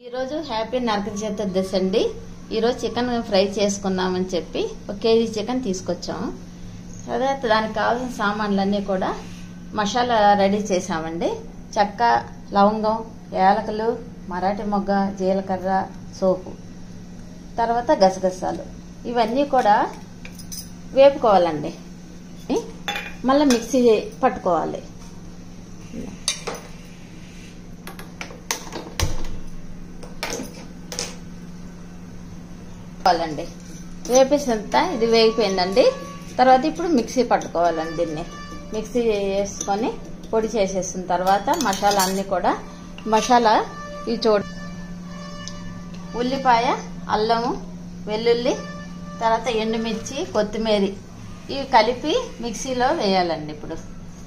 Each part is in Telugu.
ఈరోజు హ్యాపీ నరక చతుర్దశి అండి. ఈరోజు చికెన్ ఫ్రై చేసుకుందామని చెప్పి 1 కేజీ చికెన్ తీసుకొచ్చాము. అదే దానికి కావాల్సిన సామాన్లన్నీ కూడా మసాలా రెడీ చేసామండి. చెక్క, లవంగం, యాలకులు, మరాఠీ మొగ్గ, జీలకర్ర, సోపు, తర్వాత గసగసాలు ఇవన్నీ కూడా వేపుకోవాలండి. మళ్ళీ మిక్సీ పట్టుకోవాలి. వేపేసినంత ఇది వేగిపోయిందండి. తర్వాత ఇప్పుడు మిక్సీ పట్టుకోవాలండి. దీన్ని మిక్సీ వేసుకొని పొడి చేసేసిన తర్వాత మసాలా అన్ని కూడా ఈ ఉల్లిపాయ, అల్లము, వెల్లుల్లి, తర్వాత ఎండుమిర్చి, కొత్తిమీర ఇవి కలిపి మిక్సీలో వేయాలండి. ఇప్పుడు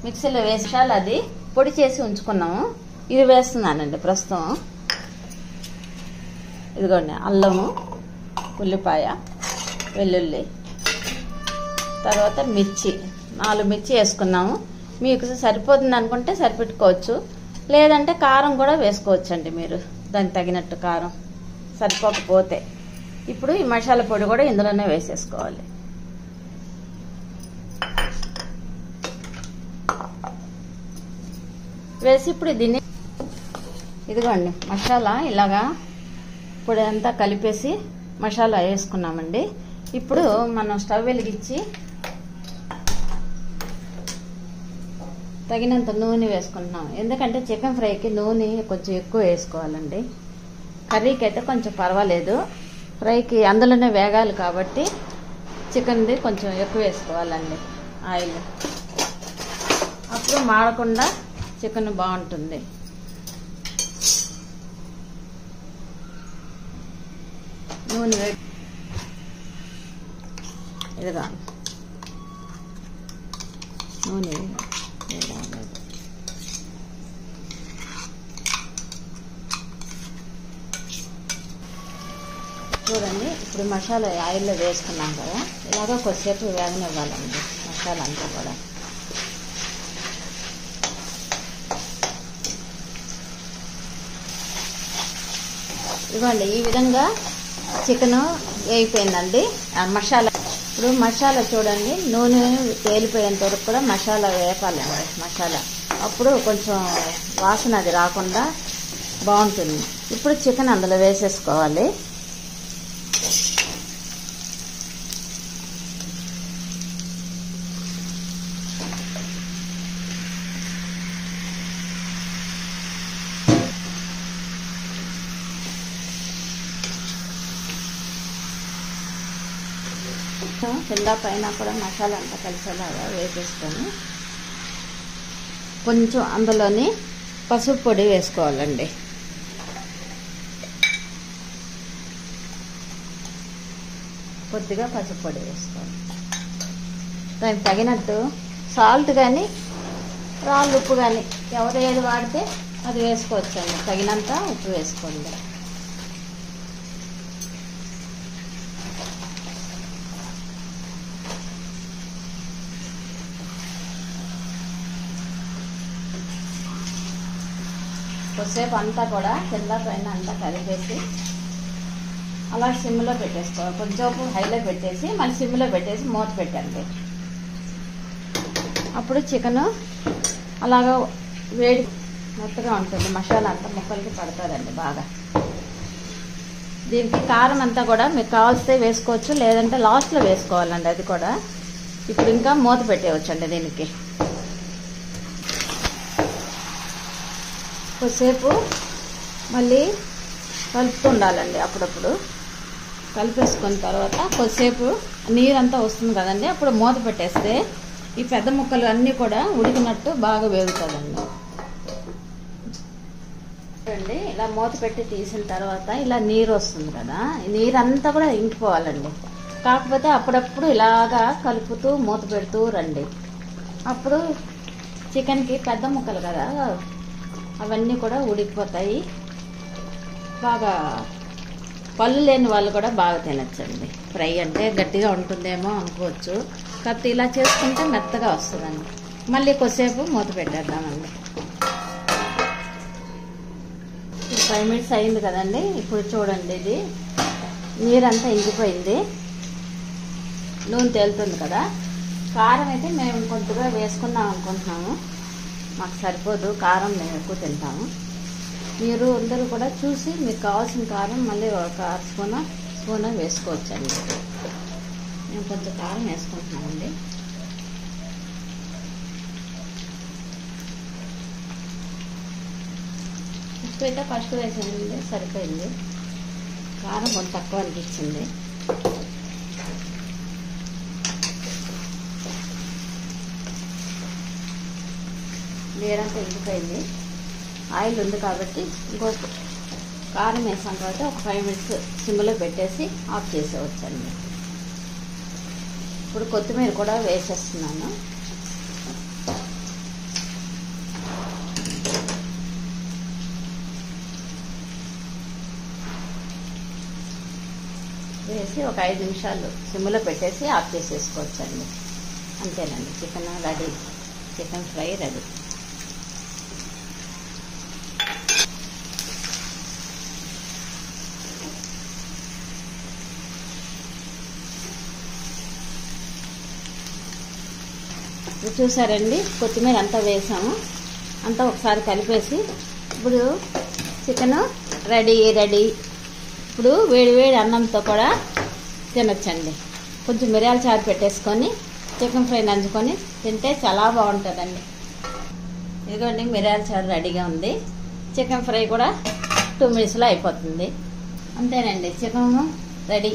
మిక్సీలో వేసాలి. అది పొడి చేసి ఉంచుకున్నాము. ఇది వేస్తున్నానండి ప్రస్తుతం. ఇదిగోండి అల్లము, ఉల్లిపాయ, వెల్లుల్లి, తర్వాత మిర్చి 4 మిర్చి వేసుకున్నాము. మీకు సరిపోతుంది అనుకుంటే సరిపెట్టుకోవచ్చు, లేదంటే కారం కూడా వేసుకోవచ్చండి. మీరు దానికి తగినట్టు కారం సరిపోకపోతే ఇప్పుడు ఈ మసాలా పొడి కూడా ఇందులోనే వేసేసుకోవాలి. వేసి ఇప్పుడు దీన్ని ఇదిగోండి మసాలా ఇలాగా పొడి అంతా కలిపేసి మసాలా వేసుకున్నామండి. ఇప్పుడు మనం స్టవ్ వెలిగించి తగినంత నూనె వేసుకుంటున్నాం. ఎందుకంటే చికెన్ ఫ్రైకి నూనె కొంచెం ఎక్కువ వేసుకోవాలండి. కర్రీకి అయితే కొంచెం పర్వాలేదు, ఫ్రైకి అందులోనే వేగాలి కాబట్టి చికెన్ది కొంచెం ఎక్కువ వేసుకోవాలండి ఆయిల్. అప్పుడు మాడకుండా చికెన్ బాగుంటుంది. నూనె ఇదిగా నూనె చూడండి. ఇప్పుడు మసాలా ఆయిల్లో వేసుకున్నాం కదా, ఇలాగా కొద్దిసేపు వేగనివ్వాలండి మసాలా అంతా కూడా. ఇవ్వండి ఈ విధంగా చికెన్ వేగిపోయిందండి. మసాలా ఇప్పుడు మసాలా చూడండి, నూనె తేలిపోయేంత వరకు కూడా మసాలా వేపాలండి. మసాలా అప్పుడు కొంచెం వాసన అది రాకుండా బాగుంటుంది. ఇప్పుడు చికెన్ అందులో వేసేసుకోవాలి. కింద పైన కూడా మసాలా అంతా కలిసేలాగా వేసేసుకొని కొంచెం అందులోని పసుపు పొడి వేసుకోవాలండి. కొద్దిగా పసుపు పొడి వేసుకోవాలి. దానికి తగినట్టు సాల్ట్ కానీ రాళ్ళు ఉప్పు కానీ ఎవరు ఏది వాడితే అది వేసుకోవచ్చండి. తగినంత ఉప్పు వేసుకోండి. కొద్దిసేపు అంతా కూడా కింద పైన అంతా కలిపేసి అలా సిమ్లో పెట్టేసుకోవాలి. కొంచెంసేపు హైలో పెట్టేసి మళ్ళీ సిమ్లో పెట్టేసి మూత పెట్టండి. అప్పుడు చికెన్ అలాగా వేడి మెత్తగా ఉంటుంది. మసాలా అంతా ముక్కలకి పడతారండి బాగా. దీనికి కారం అంతా కూడా మీకు కావాల్సితే వేసుకోవచ్చు, లేదంటే లాస్ట్లో వేసుకోవాలండి అది కూడా. ఇప్పుడు ఇంకా మూత పెట్టేయచ్చండి. దీనికి కొద్దిసేపు మళ్ళీ కలుపుతూ ఉండాలండి. అప్పుడప్పుడు కలిపేసుకున్న తర్వాత కొద్దిసేపు నీరంతా వస్తుంది కదండి, అప్పుడు మూత పెట్టేస్తే ఈ పెద్ద ముక్కలు అన్నీ కూడా ఉడికినట్టు బాగా వేగుతుందండి. చూడండి, ఇలా మూత పెట్టి తీసిన తర్వాత ఇలా నీరు వస్తుంది కదా, ఈ నీరంతా కూడా ఇంకిపోవాలండి. కాకపోతే అప్పుడప్పుడు ఇలాగా కలుపుతూ మూత పెడుతూ రండి. అప్పుడు చికెన్కి పెద్ద ముక్కలు కదా అవన్నీ కూడా ఉడికిపోతాయి. బాగా పళ్ళు లేని వాళ్ళు కూడా బాగా తినచ్చండి. ఫ్రై అంటే గట్టిగా ఉంటుందేమో అనుకోవచ్చు, కాకపోతే ఇలా చేసుకుంటే మెత్తగా వస్తుందండి. మళ్ళీ కొద్దిసేపు మూత పెట్టేద్దామండి. 5 మినిట్స్ అయింది కదండి. ఇప్పుడు చూడండి, ఇది నీరంతా ఇంకిపోయింది, నూనె తేలుతుంది కదా. కారం అయితే మేము కొంచెంగా వేసుకుందాం అనుకుంటున్నాము, మాకు సరిపోదు కారం, మేము ఎక్కువ తింటాము. మీరు అందరూ కూడా చూసి మీకు కావాల్సిన కారం మళ్ళీ ఒక స్పూన్ వేసుకోవచ్చండి. మేము కొంచెం కారం వేసుకుంటున్నామండి. ఉప్పు అయితే ఫస్ట్ వేసానండి, సరిపోయింది. కారం కొంచెం తక్కువ అనిపించింది. నీరంతా ఇంకిపోయింది, ఆయిల్ ఉంది కాబట్టి ఇంకొక కారం వేసాం కాబట్టి ఒక 5 మినిట్స్ సిమ్లో పెట్టేసి ఆఫ్ చేసేవచ్చండి. ఇప్పుడు కొత్తిమీర కూడా వేసేస్తున్నాను. వేసి ఒక 5 నిమిషాలు సిమ్లో పెట్టేసి ఆఫ్ చేసేసుకోవచ్చండి. అంతేనండి, chicken ready, chicken fry ready. చూసారండి, కొత్తిమీర అంతా వేసాము, అంతా ఒకసారి కలిపేసి ఇప్పుడు చికెన్ రెడీ. ఇప్పుడు వేడి వేడి అన్నంతో కూడా తినొచ్చండి. కొంచెం మిరియాల చారు పెట్టేసుకొని చికెన్ ఫ్రై నంచుకొని తింటే చాలా బాగుంటుందండి. ఇదిగోండి, మిరియాల చారు రెడీగా ఉంది. చికెన్ ఫ్రై కూడా 2 మినిట్స్లో అయిపోతుంది. అంతేనండి, చికెన్ రెడీ.